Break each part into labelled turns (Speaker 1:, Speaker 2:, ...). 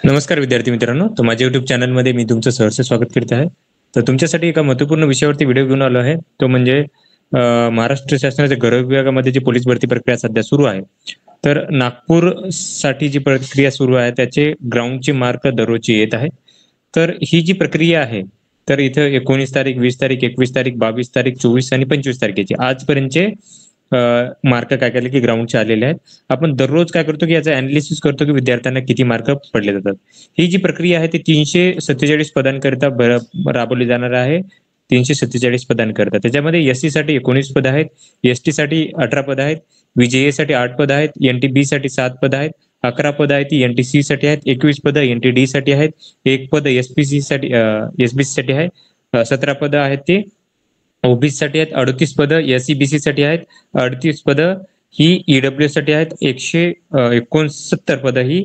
Speaker 1: नमस्कार विद्यार्थी मित्रांनो, तर माझ्या YouTube चॅनलमध्ये मी तुमचं सहर्ष स्वागत करत आहे. तर तुमच्यासाठी एका महत्त्वपूर्ण विषयावरती व्हिडिओ घेऊन आलो आहे. तो म्हणजे महाराष्ट्र शासनाच्या गृह विभागामध्ये जी पोलीस भरती प्रक्रिया सध्या सुरू आहे. तर नागपूरसाठी जी प्रक्रिया सुरू आहे त्याचे ग्राउंडचे मार्क दररोजचे येत आहे. तर ही जी प्रक्रिया आहे, तर इथं 19 तारीख, 20 तारीख, 21 तारीख, 22 तारीख, 24 आणि 25 तारखेची आजपर्यंतचे मार्क काय केले की ग्राउंडचे आलेले आहेत. आपण दररोज काय करतो की याचं अनालिसिस करतो की विद्यार्थ्यांना किती मार्क पडले जातात. ही जी प्रक्रिया आहे ती 347 पदांकरिता राबवली जाणार आहे. 347 पदांकरिता त्याच्यामध्ये एससी साठी 19 पद आहेत, एसटी साठी 18 पद आहेत, विजेए साठी 8 पद आहेत, एनटीबी साठी 7 पद आहेत, 11 पद आहेत ती एनटीसी साठी आहेत, 21 पद एनटीडी साठी आहेत, 1 पद एसपीसी साठी एसबीसी साठी आहे, 17 पद आहेत ते ओबीसी साठी आहेत, 38 पद एसईबीसी साठी आहेत, 38 पद ही ईडब्ल्यू साठी आहेत, 169 पद ही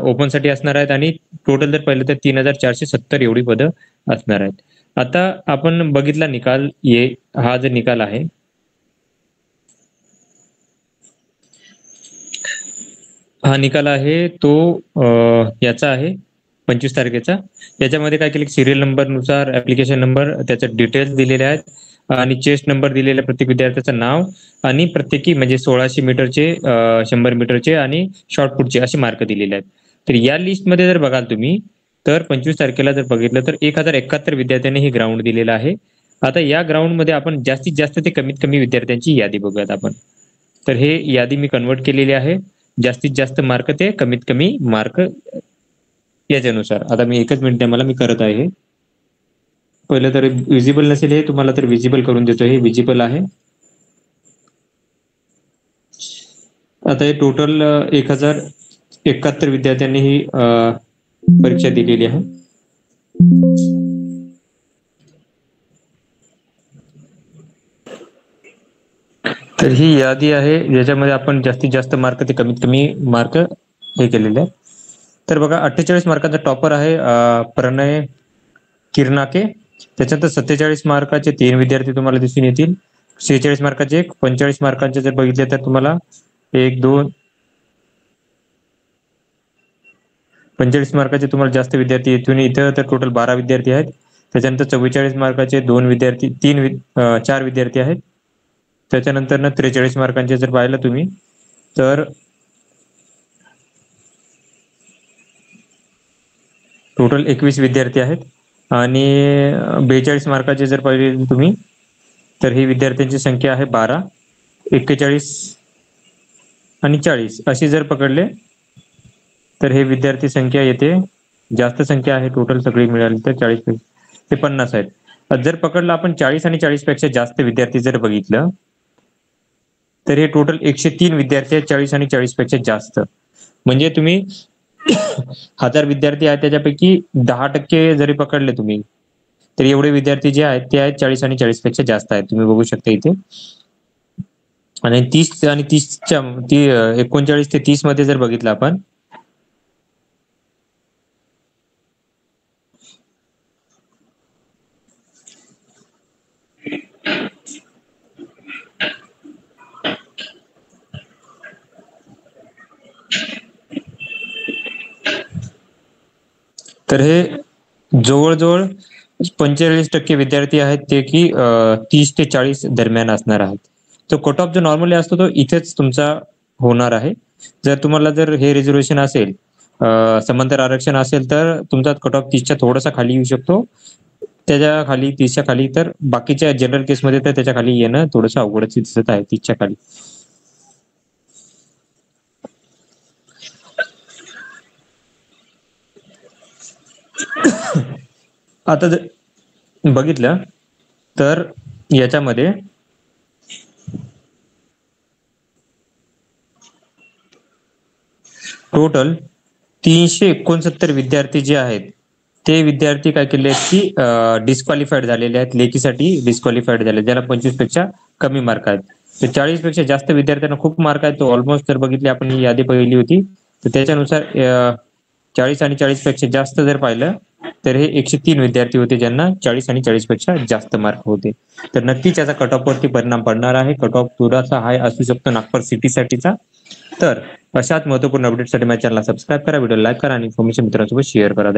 Speaker 1: ओपन साठी असणार आहेत आणि टोटल जर पाहिलं तर 3470 एवढी पद असणार आहेत. आता आपण बघितला निकाल, हा जो निकाल आहे हा निकाल आहे तो याचा आहे 25 तारखेचा. याच्यामध्ये काय केलं सिरियल नंबर नुसार ऍप्लिकेशन नंबर त्याचे डिटेल्स दिलेले आहेत आणि चेस्ट नंबर दिलेला प्रत्येक विद्यार्थ्याचं नाव आणि प्रत्येकी म्हणजे 1600 मीटरचे 100 मीटरचे आणि शॉर्टपुटचे असे मार्क दिलेले आहेत. तर या लिस्टमध्ये जर बघाल तुम्ही तर 25 तारखेला जर बघितलं तर 1071 विद्यार्थ्यांनी हे ग्राउंड दिलेलं आहे. आता या ग्राउंडमध्ये आपण जास्तीत जास्त ते कमीत कमी विद्यार्थ्यांची यादी बघूयात आपण. तर हे यादी मी कन्वर्ट केलेली आहे. जास्तीत जास्त मार्क ते कमीत कमी मार्क याच्यानुसार. आता मी एकच मिनिट द्या मला, मी करत आहे. पहिलं तर विजिबल नसेल हे तुम्हाला तर विजिबल करून देतो. हे विजिबल आहे. आता हे टोटल 1071 विद्यार्थ्यांनी ही परीक्षा दिलेली आहे. तर ही यादी आहे ज्याच्यामध्ये आपण जास्तीत जास्त मार्क ते कमीत कमी मार्क हे केलेले आहे. तर बघा 48 मार्काचा टॉपर आहे प्रणय किरनाके. त्याच्यानंतर 47 मार्काचे 3 विद्यार्थी तुम्हाला दिसून येतील. 46 मार्काचे 1, 45 मार्कांचे जर बघितले तर तुम्हाला 1 2 45 मार्काचे तुम्हाला जास्त विद्यार्थी येथून इथं तर टोटल 12 विद्यार्थी आहेत. त्याच्यानंतर 44 मार्काचे 4 विद्यार्थी आहेत. त्याच्यानंतर 43 मार्कांचे जर पाहिलं तुम्ही तर टोटल 21 विद्यार्थी आहेत आणि 42 मार्काचे जर पाहिले तुम्ही तर ही विद्यार्थ्यांची संख्या आहे 12, 41 आणि 40 अशी जर पकडले तर हे विद्यार्थी संख्या येते. जास्त संख्या आहे टोटल सगळी मिळाली तर 40 ते 50 आहेत. जर पकडलं आपण 40 आणि 40 पेक्षा जास्त विद्यार्थी जर बघितलं तर हे टोटल 103 विद्यार्थी आहेत 40 आणि 40 पेक्षा जास्त. म्हणजे तुम्ही 1000 विद्यार्थी आहेत त्याच्यापैकी 10% जरी पकडले तुम्ही तर एवढे विद्यार्थी जे आहेत ते आहेत 40 आणि 40 पेक्षा जास्त आहेत. तुम्ही बघू शकता इथे. आणि 30 आणि 30च्या 39 ते 30 मध्ये जर बघितलं आपण तर हे जवळजवळ 45% विद्यार्थी आहेत ते की 30 ते 40 दरम्यान असणार आहेत. तो कट ऑफ जो नॉर्मली असतो तो इथेच तुमचा होणार आहे. जर तुम्हाला जर हे रिझर्वेशन असेल, समांतर आरक्षण असेल तर तुमचा कट ऑफ 30च्या थोडासा खाली येऊ शकतो. त्याच्या खाली 30च्या खाली तर बाकीच्या जनरल केसमध्ये तर त्याच्या खाली येणं थोडंसं अवघडच दिसत आहे 30च्या खाली. आता जर बघितलं तर याच्यामध्ये टोटल 369 विद्यार्थी जे आहेत ते विद्यार्थी काय केले आहेत की डिस्क्वालिफाईड झालेले आहेत. लेखीसाठी डिस्क्वालिफाईड झाले ज्याला 25 पेक्षा कमी मार्क आहेत. तर 40 पेक्षा जास्त विद्यार्थ्यांना खूप मार्क आहेत. तो ऑलमोस्ट जर बघितली आपण ही यादी पहिली होती तर त्याच्यानुसार 40 आणि 40 पेक्षा जास्त जर पाहिलं तर हे 103 विद्यार्थी होते ज्यांना 40 आणि 40 पेक्षा जास्त मार्क होते. तर नक्कीच याचा कट ऑफ वरती परिणाम पडणार आहे. कट ऑफ थोडासा हाय असू शकतो नागपूर सिटी साठीचा. तर अशाच महत्त्वपूर्ण अपडेटसाठी माझ्या चॅनलला सबस्क्राईब करा, व्हिडिओ लाईक करा आणि इन्फॉर्मेशन मित्रांसोबत शेअर करा.